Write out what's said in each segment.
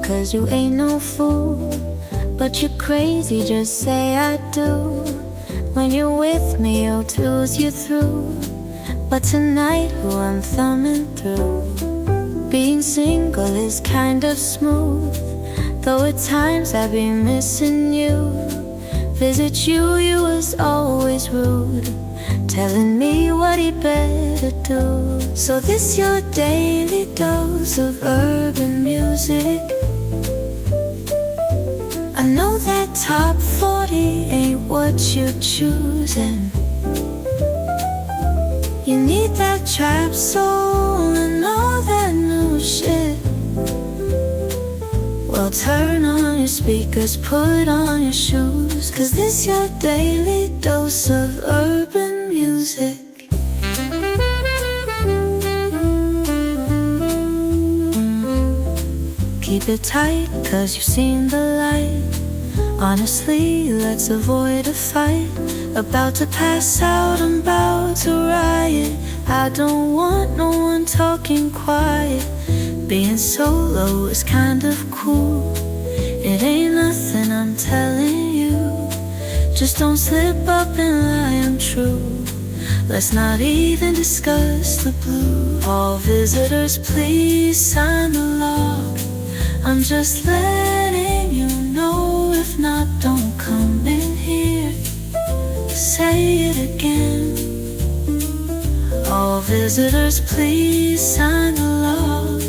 cause you ain't no fool. But you're crazy, just say I do. When you're with me, I'll twos you through. But tonight, who I'm thumbing through. Being single is kind of smooth, though at times I be missing you. Visit you, you was always rude, telling me what he better do. So this your daily dose of urban music. I know that top 40 ain't what you choosing. You need that trap soul and all that new shit. Well, turn on your speakers, put on your shoes, cause this your daily dose of urban music. Keep it tight, cause you've seen the light. Honestly, let's avoid a fight. About to pass out, I'm about to riot. I don't want no one talking quiet. Being solo is kind of cool. It ain't nothing, I'm telling you. Just don't slip up and lie, I'm true. Let's not even discuss the blue. All visitors, please sign the log. I'm just letting you know. If not, don't come in here. Say it again. All visitors, please sign the log.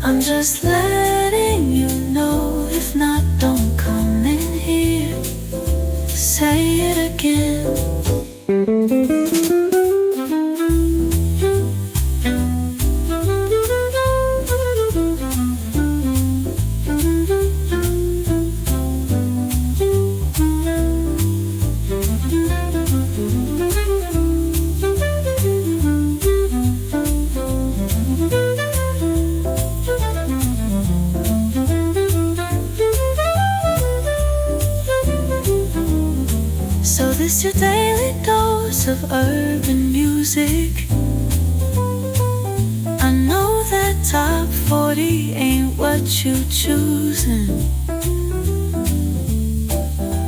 I'm just letting you know. If not, don't come in here. Say it again. So this your daily dose of urban music. I know that top 40 ain't what you choosing.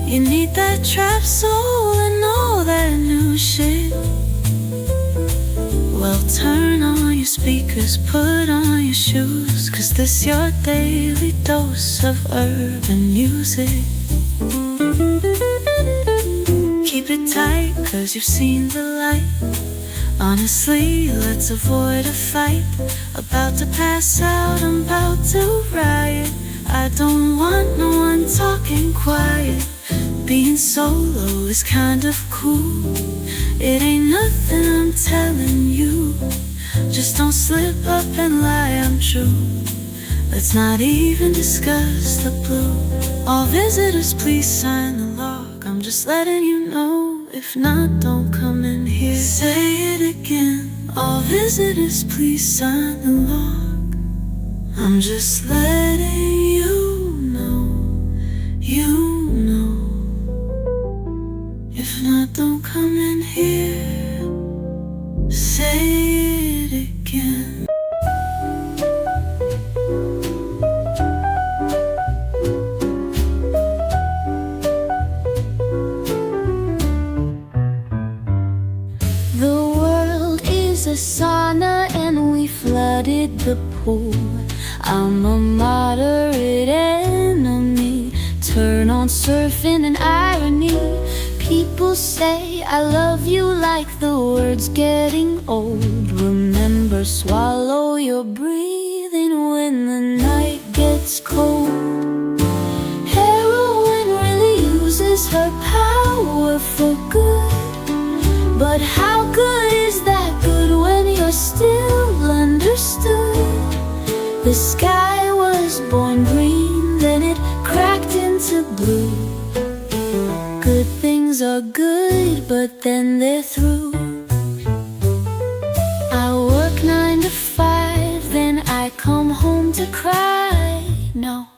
You need that trap soul and all that new shit. Well, turn on your speakers, put on your shoes, cause this your daily dose of urban music. Keep it tight, cause you've seen the light. Honestly, let's avoid a fight. About to pass out, I'm about to riot. I don't want no one talking quiet. Being solo is kind of cool. It ain't nothing, I'm telling you. Just don't slip up and lie, I'm true. Let's not even discuss the blue. All visitors, please sign the log. I'm just letting you know. If not, don't come in here. Say it again. All visitors, please sign the log. I'm just letting you know. You know. If not, don't come in here. Say it again. A sauna and we flooded the pool. I'm a moderate enemy. Turn on surfing and irony. People say I love you like the word's getting old. Remember, swallow your breathing when the night gets cold. Heroin really uses her power for good. But how good is that good when you're still understood? The sky was born green, then it cracked into blue. Good things are good, but then they're through. I work 9 to 5, then I come home to cry. No,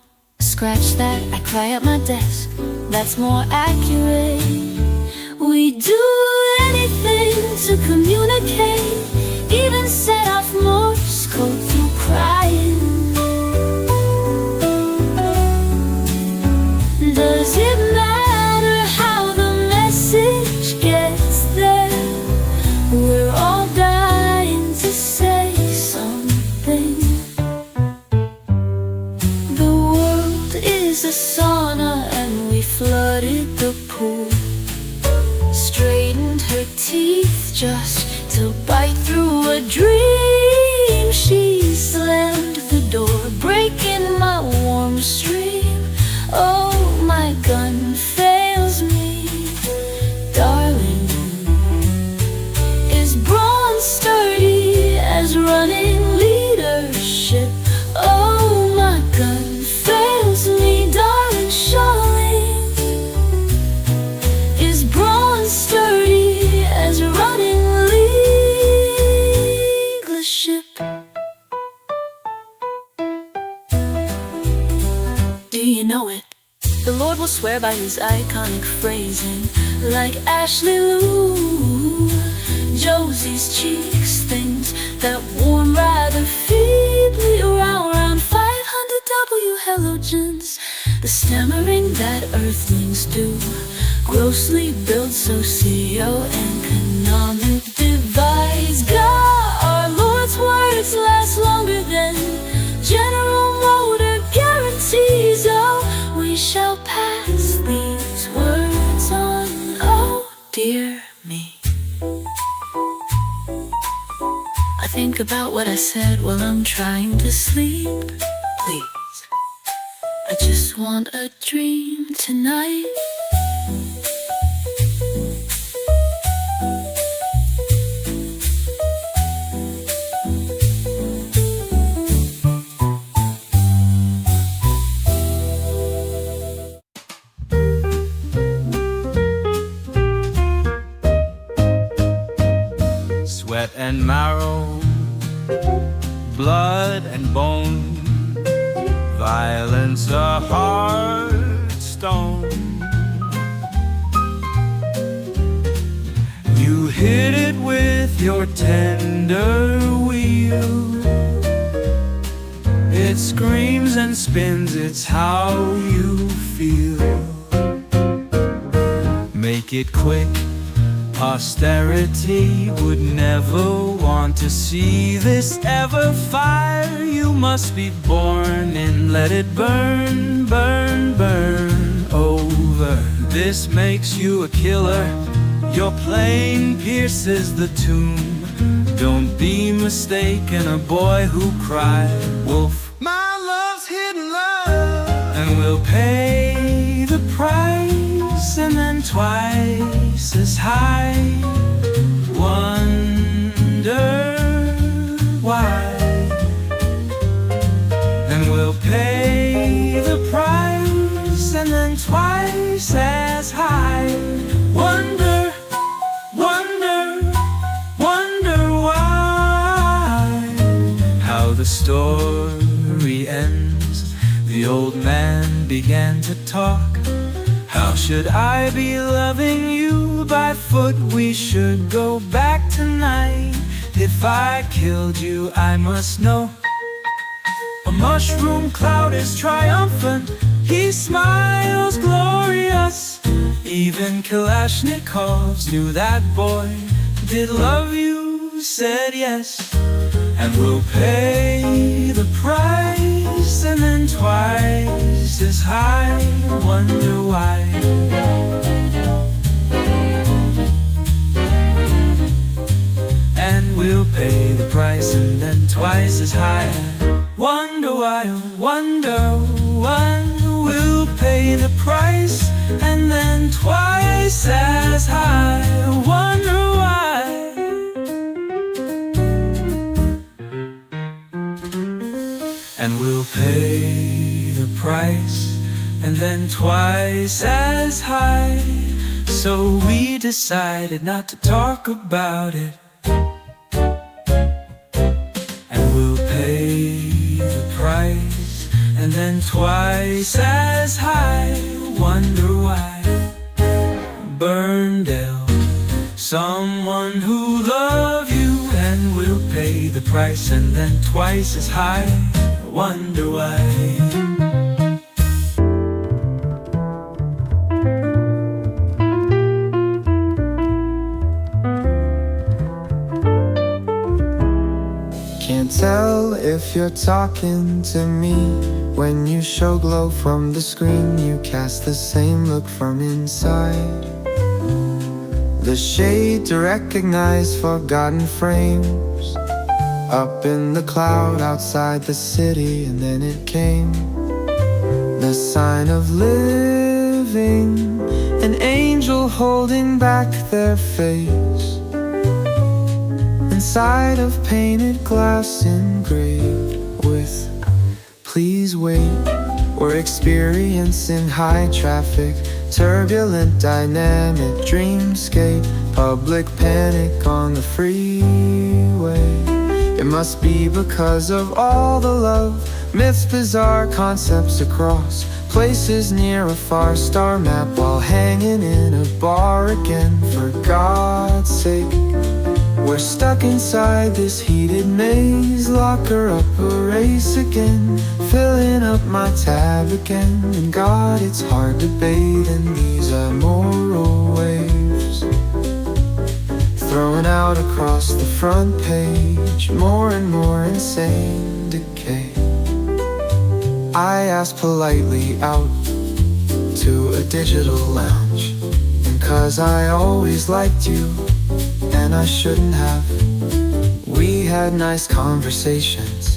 scratch that, I cry at my desk. That's more accurate. We do anything to communicate, even set off Morse code through crying. just to bite through a dream. She slammed the door, breaking my warm stream. Oh, my gun fails me, darling. Is bronze sturdy as running leadership? Oh, my gun fails me, darling, Charlene. Is bronze sturdy as running leadership? Do you know it? The Lord will swear by his iconic phrasing, like Ashley Lou, Josie's cheeks, things that warm rather feebly around 500 W halogens. The stammering that earthlings do, grossly built socio-economic divides. God, our Lord's words last longer than General Motor guarantees. Oh, we shall pass these words on. Oh, dear me. I think about what I said while I'm trying to sleep. Please, I just want a dream tonight. Sweat and marrow, blood and bone, violence a hard stone. You hit it with your tender wheel. It screams and spins, it's how you feel. Make it quick, posterity would never want to see this ever fire. You must be born and let it burn, burn, burn over. This makes you a killer. Your plane pierces the tomb. Don't be mistaken, a boy who cried wolf. My love's hidden love, and we'll pay the price, and then twice as high. Wonder why. And we'll pay the price, and then twice as high. Wonder, wonder, wonder why. How the story ends. The old man began to talk. How should I be loving you by foot? We should go back tonight. If I killed you, I must know. A mushroom cloud is triumphant. He smiles glorious. Even Kalashnikovs knew that boy did love you, said yes. And we'll pay the price, and then twice as high. Wonder why. And we'll pay the price, and then twice as high. Wonder why, wonder, wonder. We'll pay the price, and then twice as high. Wonder why. And we'll pay the price, and then twice as high. So we decided not to talk about it. And we'll pay the price, and then twice as high. Wonder why. Burndale, someone who loves you, and will pay the price, and then twice as high. Wonder why. Can't tell if you're talking to me. When you show glow from the screen, you cast the same look from inside. the shade to recognize forgotten frames. Up in the cloud outside the city, and then it came, the sign of living, an angel holding back their face, inside of painted glass engraved with "Please wait." We're experiencing high traffic, turbulent, dynamic dreamscape, public panic on the freeway. It must be because of all the love, myths, bizarre concepts across places near a far star map, while hanging in a bar again. For God's sake, we're stuck inside this heated maze. Lock her up, erase again, filling up my tab again. And God, it's hard to bathe in these immoral waves, throwing out across the front page more and more insane decay. I asked politely out to a digital lounge, and 'cause I always liked you, and I shouldn't have, we had nice conversations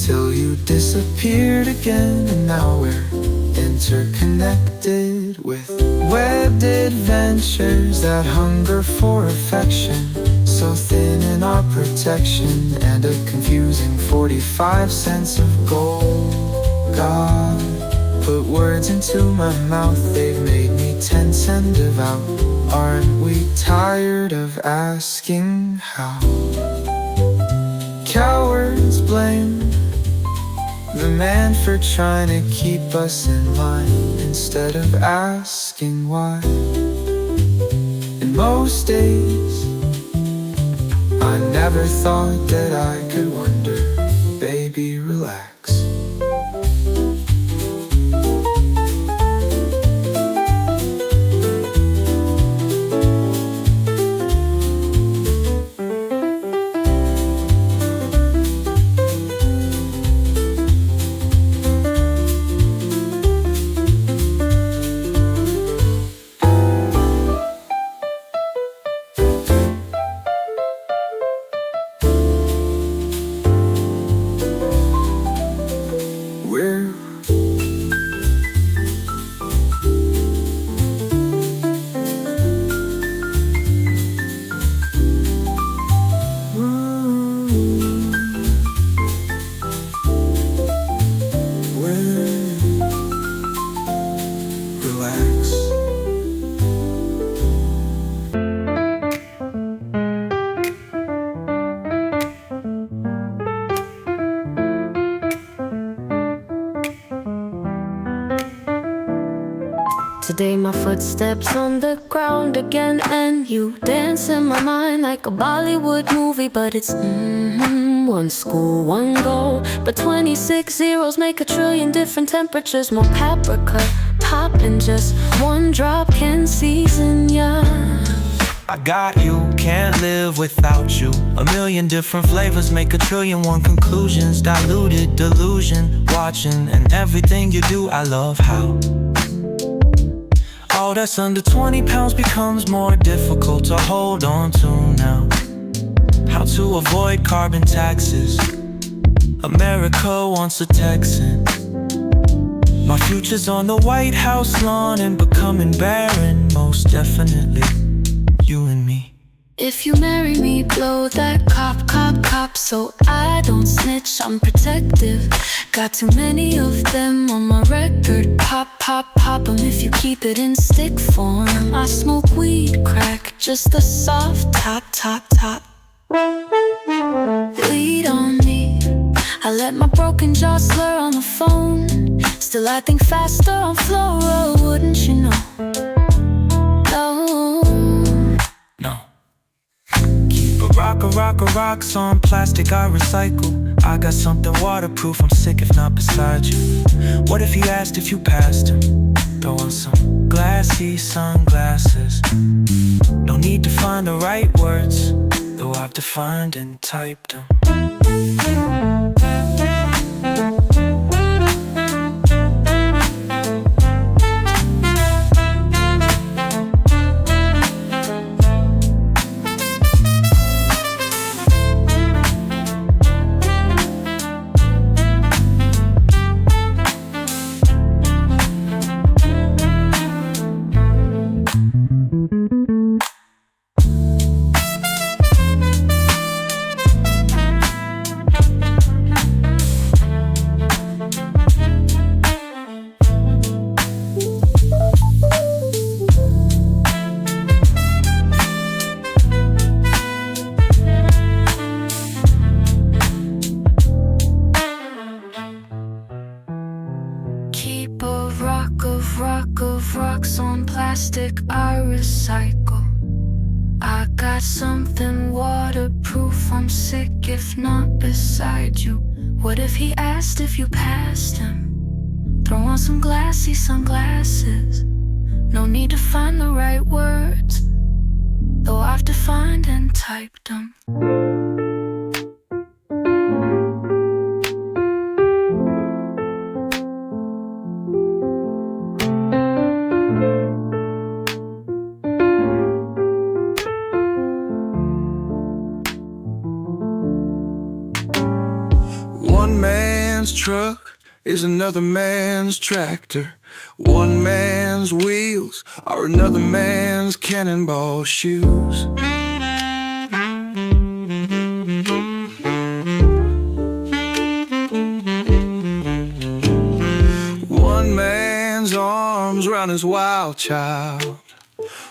till you disappeared again. And now we're interconnected with webbed adventures that hunger for affection, so thin in our protection, and a confusing 45 cents of gold. God, put words into my mouth, they've made me tense and devout. Aren't we tired of asking how? Cowards blame the man for trying to keep us in line, instead of asking why. In most days, I never thought that I could wonder. Baby, relax. Today my footsteps on the ground again, and you dance in my mind like a Bollywood movie. But it's one school, one goal, but 26 zeros make a trillion different temperatures. More paprika pop, and just one drop can season ya. I got you, can't live without you. A million different flavors make a trillion one conclusions. Diluted delusion, watching, and everything you do, I love how all that's under 20 pounds becomes more difficult to hold on to now. How to avoid carbon taxes, America wants a Texan. My future's on the White House lawn and becoming barren. Most definitely, you and me. If you marry me, blow that cop, cop, cop, so I don't snitch, I'm protective. Got too many of them on my record. Pop, pop, pop 'em if you keep it in stick form. I smoke weed, crack, just a soft top, top, top. Lead on me, I let my broken jaw slur on the phone. Still I think faster on floral, wouldn't you know? No. Keep a rocks on plastic I recycle. I got something waterproof, I'm sick if not beside you. What if he asked if you passed him? Throw on some glassy sunglasses. No need to find the right words, though I've defined and typed them. got something waterproof? I'm sick if not beside you. What if he asked if you passed him? Throw on some glassy sunglasses. No need to find the right words, though I've defined and typed them. One man's truck is another man's tractor. One man's wheels are another man's cannonball shoes. One man's arms round his wild child.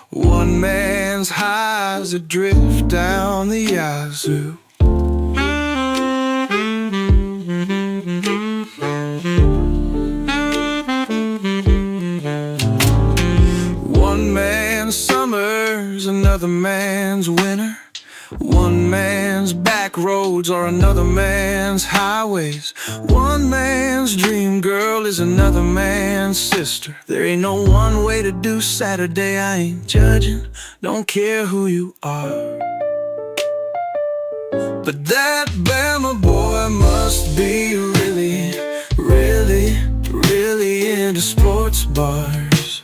One man's highs adrift down the yazoo. One man's summer's another man's winter. One man's back roads are another man's highways. One man's dream girl is another man's sister. There ain't no one way to do Saturday. I ain't judging, don't care who you are. But that Bama boy must be really, really, really into sports bars.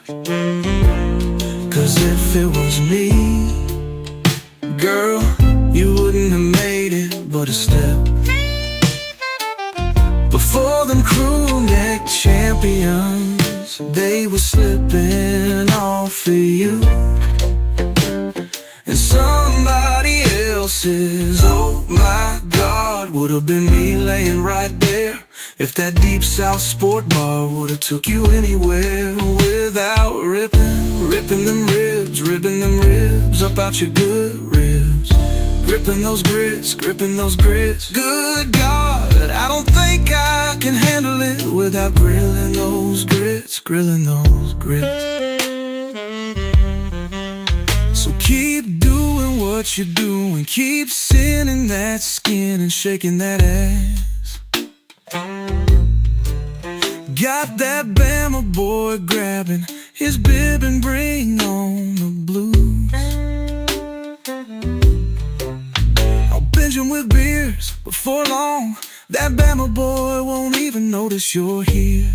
'Cause if it was me, girl, you wouldn't have made it but a step before them crew neck champions. They were slipping off of you, and somebody else's, oh my God, would have been me laying right there if that deep south sport bar would have took you anywhere without ripping them ribs up out your good ribs, gripping those grits. Good God, I don't think I can handle it without grilling those grits. So keep doing what you're doing, keep sinning that skin and shaking that ass. Got that Bama boy grabbing his bib and bring on the blues. I'll binge him with beers before long. That Bama boy won't even notice you're here.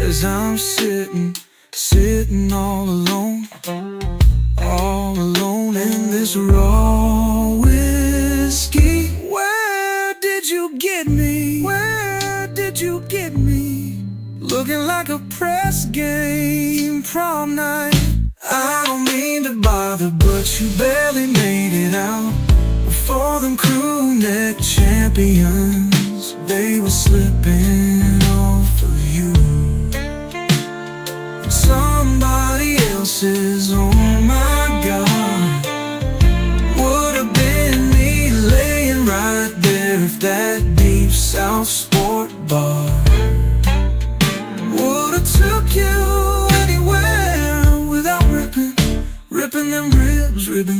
As I'm sitting all alone in this raw whiskey. Where did you get me? Looking like a press game prom night. I don't mean to bother, but you barely made it out before them crew neck champions. They were slipping off of you. Somebody else's, oh my God, would have been me laying right there if that deep south sport bar would have took you anywhere without ripping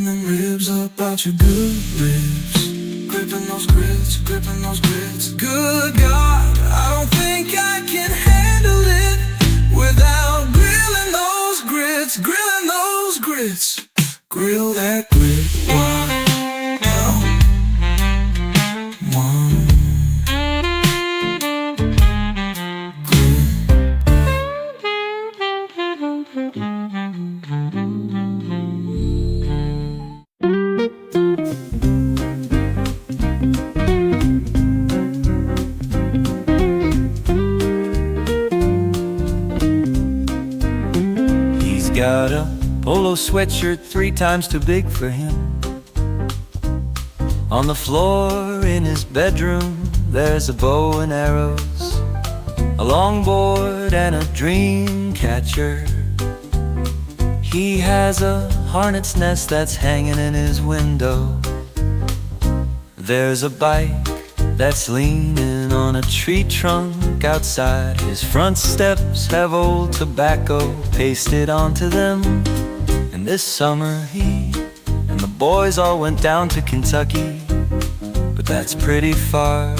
them ribs up out your good ribs, gripping those grits. Good God, I don't think I can handle it without grilling those grits. Grill that grit. Got a polo sweatshirt 3 times too big for him. On the floor in his bedroom there's a bow and arrows, a longboard and a dream catcher. He has a hornet's nest that's hanging in his window. There's a bike that's leaning on a tree trunk outside. His front steps have old tobacco pasted onto them, and this summer heat, and the boys all went down to Kentucky. But that's pretty far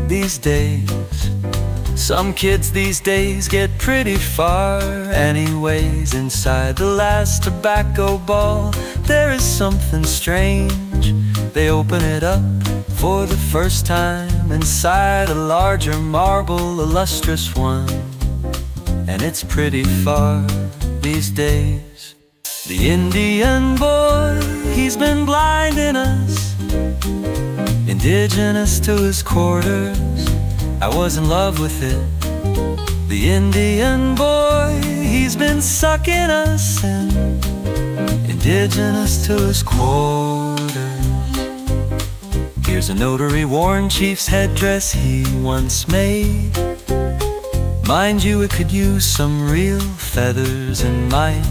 these days. Some kids these days get pretty far. Anyways, inside the last tobacco ball, there is something strange. They open it up for the first time. Inside a larger marble, a lustrous one, and it's pretty far these days. The Indian boy, he's been blinding us, indigenous to his quarters. I was in love with it. The Indian boy, he's been sucking us in, indigenous to his quarters. Here's a notary worn chief's headdress he once made. Mind you, it could use some real feathers in mine.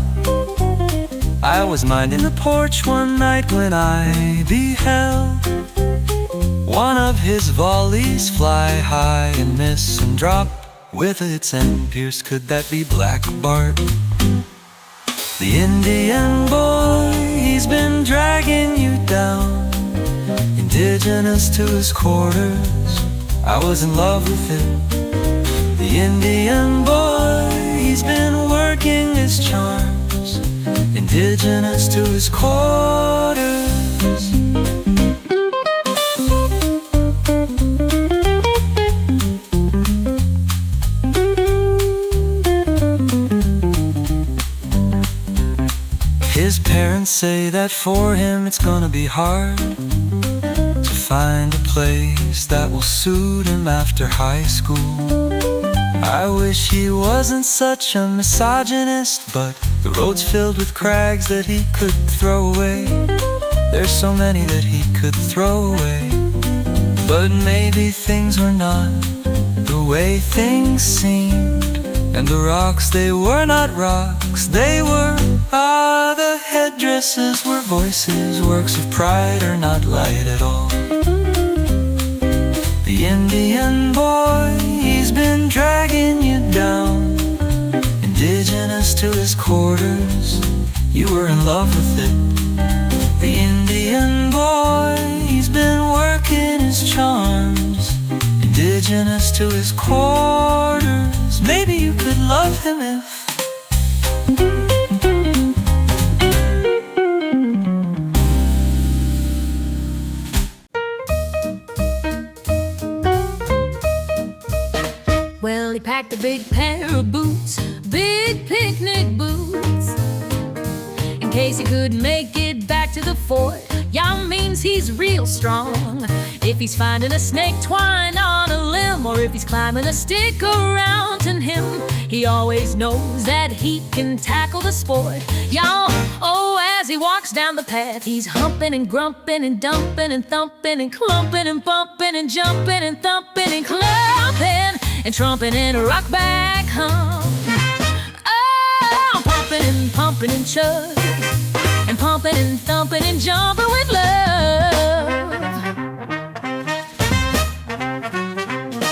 I was minding the porch one night when I beheld one of his volleys fly high and miss and drop with its end pierced. Could that be Black Bart? The Indian boy, he's been dragging you down, indigenous to his quarters. I was in love with him. The Indian boy, he's been working his charms, indigenous to his quarters. His parents say that for him it's gonna be hard to find a place that will suit him after high school. I wish he wasn't such a misogynist, but the road's filled with crags that he could throw away. There's so many that he could throw away. But maybe things were not the way things seemed, and the rocks, they were not rocks, they were the headdresses were voices. Works of pride are not light at all. The Indian boy, he's been dragging you down, indigenous to his quarters. You were in love with it. The Indian boy, he's been working his charms, indigenous to his quarters. Maybe you could love him if Well, he packed a big pair of boots, big picnic boots, in case he couldn't make it back to the fort. Y'all means he's real strong. If he's finding a snake twined on a limb, or if he's climbing a stick around in him, he always knows that he can tackle the sport. Y'all, oh, as he walks down the path, he's humping and grumping and dumping and thumping and clumping and bumping and jumping and thumping and clumping and trumping in a rock back hum. Oh, pumping and pumping and chug, and pumping and thumping and jumping with love.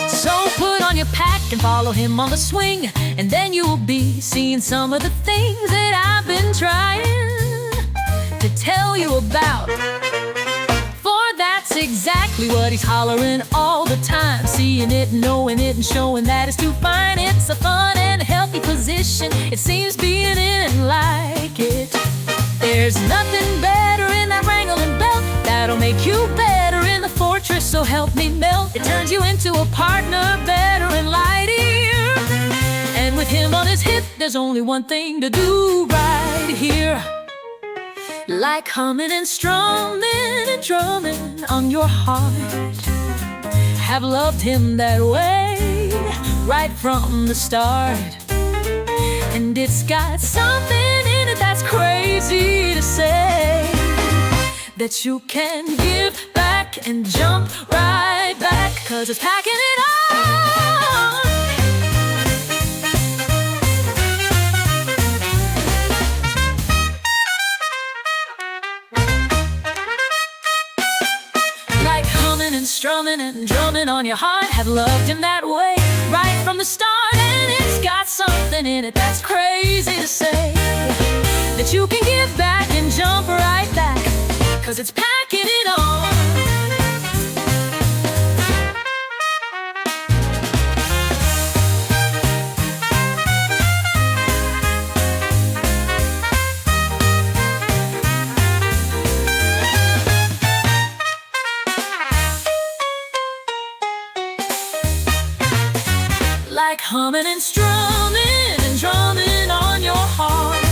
So put on your pack and follow him on the swing, and then you'll be seeing some of the things that I've been trying to tell you about. For that's exactly what he's hollering all the time. Seeing it, knowing it, and showing that it's too fine. It's a fun and healthy position. It seems being in it like it. There's nothing better in that wrangling belt that'll make you better in the fortress, so help me melt. It turns you into a partner better and lighter. And with him on his hip, there's only one thing to do right here. Like humming and strumming and drumming on your heart. Have loved him that way right from the start. And it's got something in it that's crazy to say, that you can give back and jump right back, 'cause it's packing it on. Like humming and strumming and drumming on your heart. Have loved him that way right from the start. And it's got something in it that's crazy to say, that you can give back and jump right back, 'cause it's packing it on. Like humming and strumming and drumming on your heart.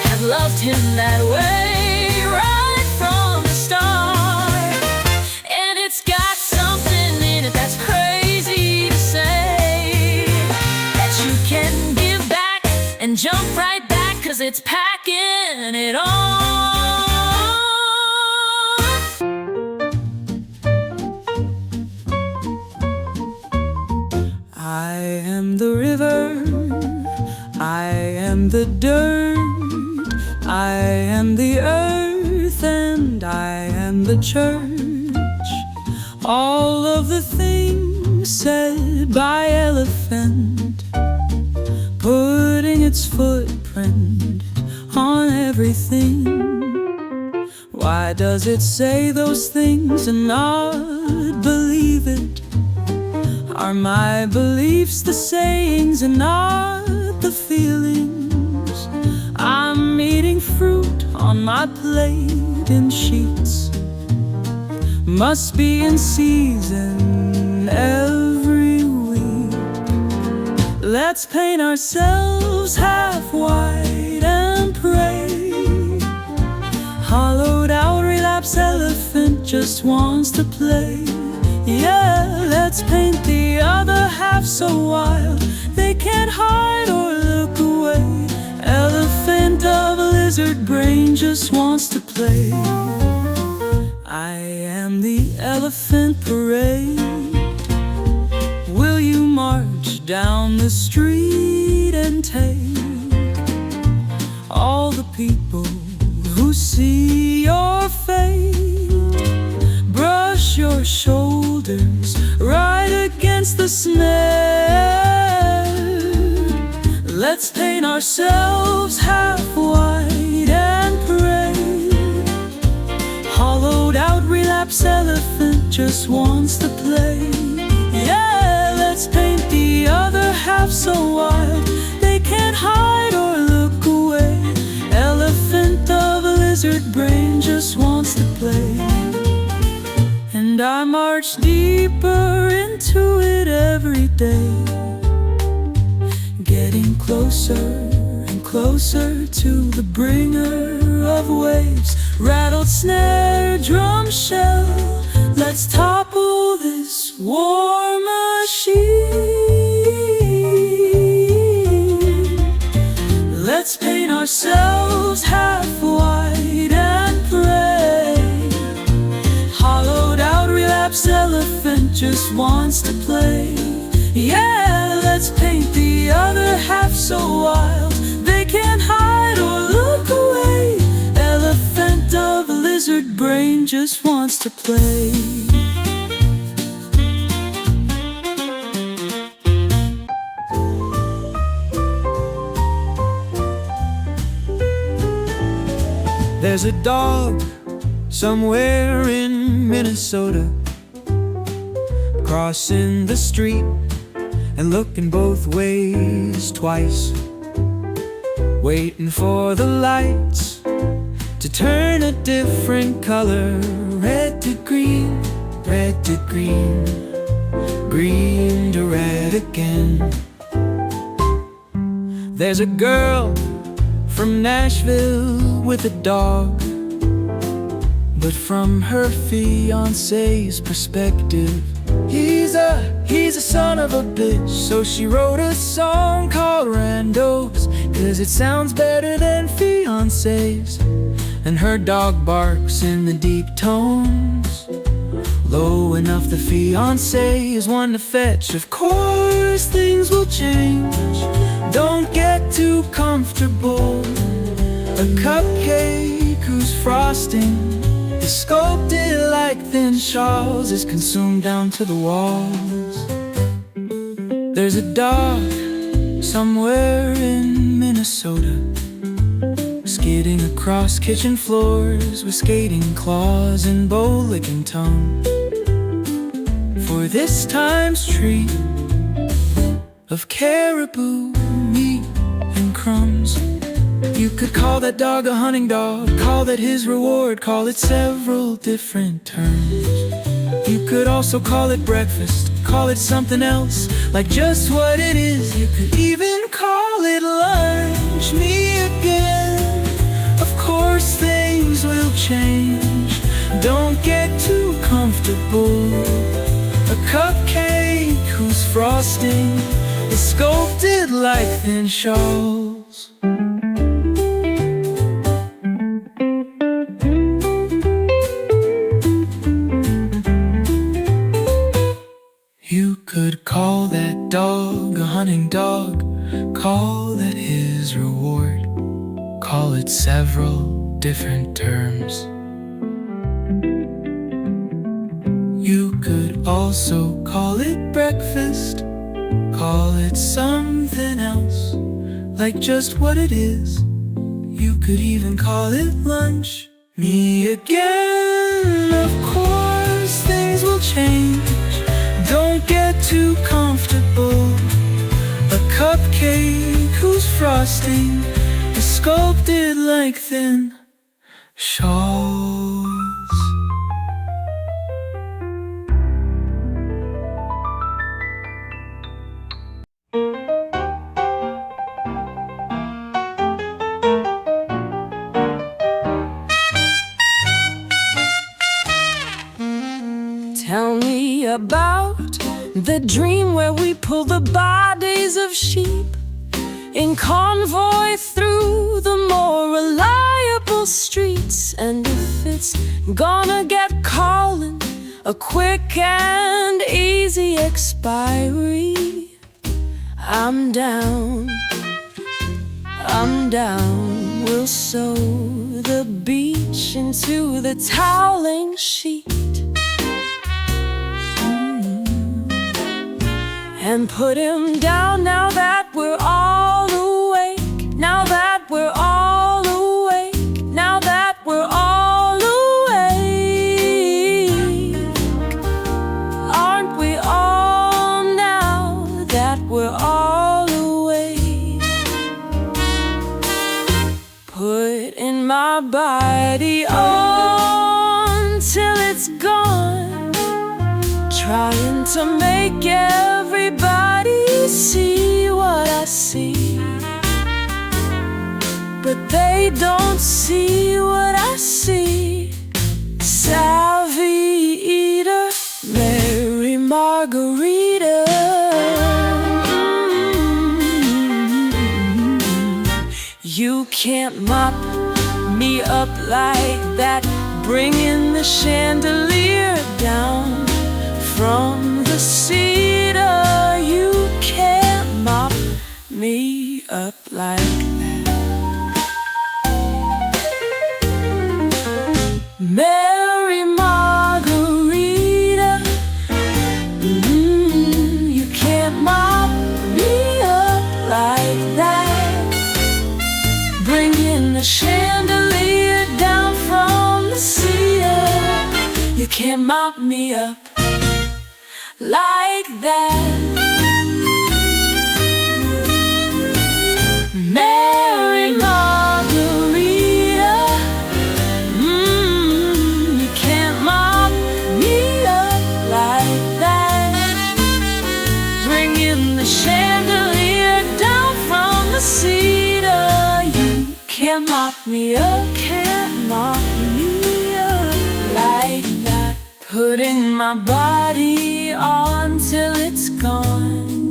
Have loved him that way right from the start. And it's got something in it that's crazy to say, that you can give back and jump right back, 'cause it's packing it on. I am the river, I am the dirt, I am the earth, and I am the church. All of the things said by elephant, putting its footprint on everything. Why does it say those things and not believe it? Are my beliefs the sayings and not the feelings? I'm eating fruit on my plate in sheets, must be in season every week. Let's paint ourselves half white and pray. Hollowed out relapse elephant just wants to play. Yeah, let's paint the other half so wild they can't hide or look away. Elephant of a lizard brain just wants to play. I am the elephant parade. Will you march down the street and take all the people who see your fate? Brush your shoulders right against the snare. Let's paint ourselves half white and pray. Hollowed out relapse elephant just wants to play. Yeah, let's paint the other half so wild they can't hide or look away. Elephant of a lizard brain just wants to play. And I march deeper into it every day, getting closer and closer to the bringer of waves. Rattled snare, drum shell, let's topple this war machine. Let's paint ourselves half white and pray. Hollowed out relapse elephant just wants to play. Yeah, let's paint the other half so wild they can't hide or look away. Elephant of a lizard brain just wants to play. There's a dog somewhere in Minnesota, crossing the street and looking both ways twice, waiting for the lights to turn a different color. Red to green, red to green, green to red again. There's a girl from Nashville with a dog, but from her fiancé's perspective, he's a son of a bitch. So she wrote a song called Randos, 'cause it sounds better than fiancés. And her dog barks in the deep tones, low enough the fiancé is one to fetch. Of course things will change, don't get too comfortable. A cupcake whose frosting is sculpted like thin shawls is consumed down to the walls. There's a dog somewhere in Minnesota, skidding across kitchen floors with skating claws and bow-licking tongue. For this time's treat of caribou meat and crumbs. You could call that dog a hunting dog, call that his reward, call it several different terms. You could also call it breakfast, call it something else, like just what it is. You could even call it lunch, me again. Of course things will change, don't get too comfortable. A cupcake whose frosting is sculpted like thin shawls. You could call that dog a hunting dog, call that his reward, call it several different terms. You could also call it breakfast, call it something else, like just what it is. You could even call it lunch, me again. Of course things will change, don't get too comfortable. A cupcake whose frosting is sculpted like thin shawls. Tell me about the dream where we pull the bodies of sheep in convoy through the more reliable streets. And if it's gonna get callin' a quick and easy expiry, I'm down, I'm down. We'll sew the beach into the toweling sheet and put him down now that we're all awake. Now that we're all awake. Now that we're all awake. Aren't we all now that we're all awake? Putting my body on till it's gone, trying to make everybody see what I see, but they don't see what I see. Savvy eater, Mary Margarita. You can't mop me up like that, bringing the chandelier down from the cedar. You can't mop me up like that. Mary Margarita, you can't mop me up like that, bringing the chandelier down from the cedar. You can't mop me up like that. Mary Margarita, you can't mop me up like that, bringing the chandelier down from the cedar. You can't mop me up, can't mop me up like that. Putting my body on till it's gone,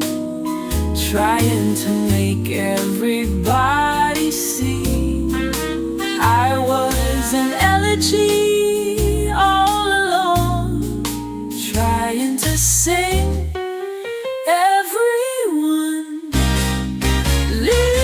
trying to make everybody see I was an elegy all along, trying to sing everyone leave.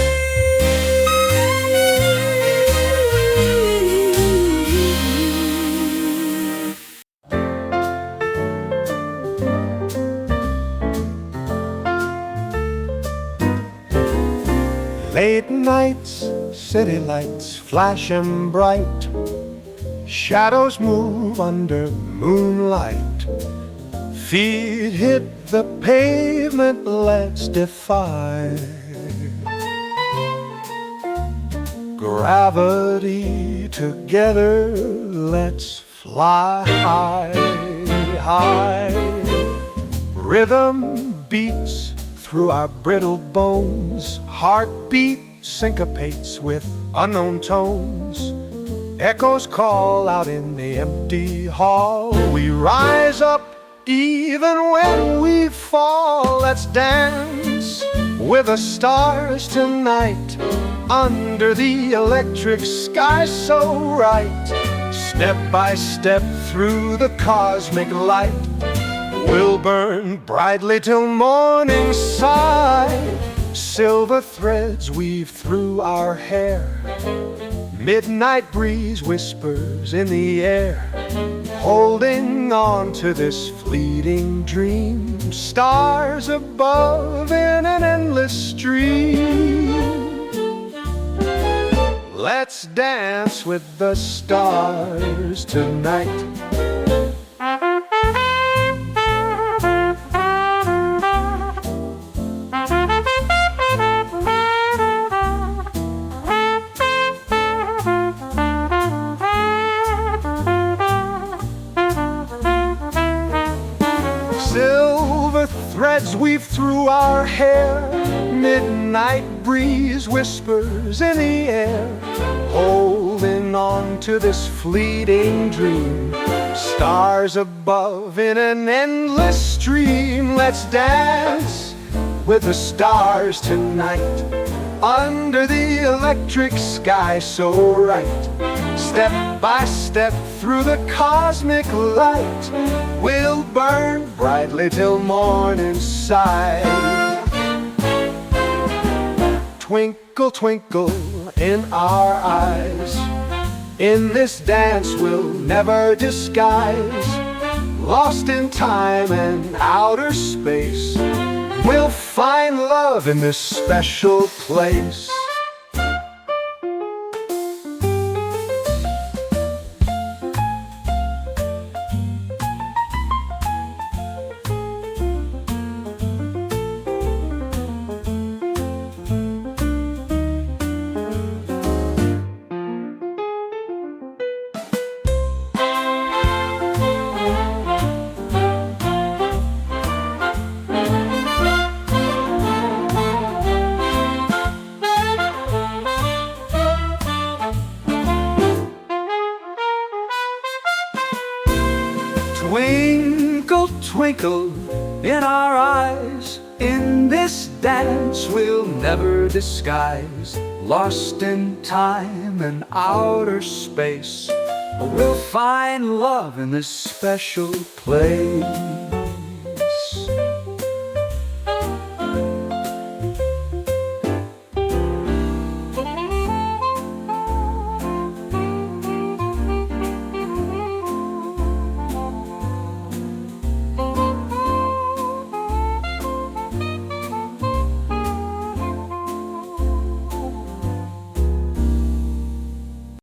Late nights city lights flashing bright. Shadows move under moonlight. Feet hit the pavement, let's defy gravity. Together, let's fly high, high. Rhythm beats through our brittle bones. Heartbeat syncopates with unknown tones. Echoes call out in the empty hall. We rise up even when we fall. Let's dance with the stars tonight, under the electric sky so bright. Step by step through the cosmic light, we'll burn brightly till morning side. Silver threads weave through our hair. Midnight breeze whispers in the air. Holding on to this fleeting dream. Stars above in an endless stream. Let's dance with the stars tonight. Silver threads weave through our hair. Midnight breeze whispers in the air. Holding on to this fleeting dream. Stars above in an endless stream. Let's dance with the stars tonight, under the electric sky so bright. Step by step through the cosmic light, we'll burn brightly till morning side. Twinkle, twinkle in our eyes. In this dance we'll never disguise. Lost in time and outer space, we'll find love in this special place. Twinkle, twinkle in our eyes. In this dance we'll never disguise. Lost in time and outer space, we'll find love in this special place.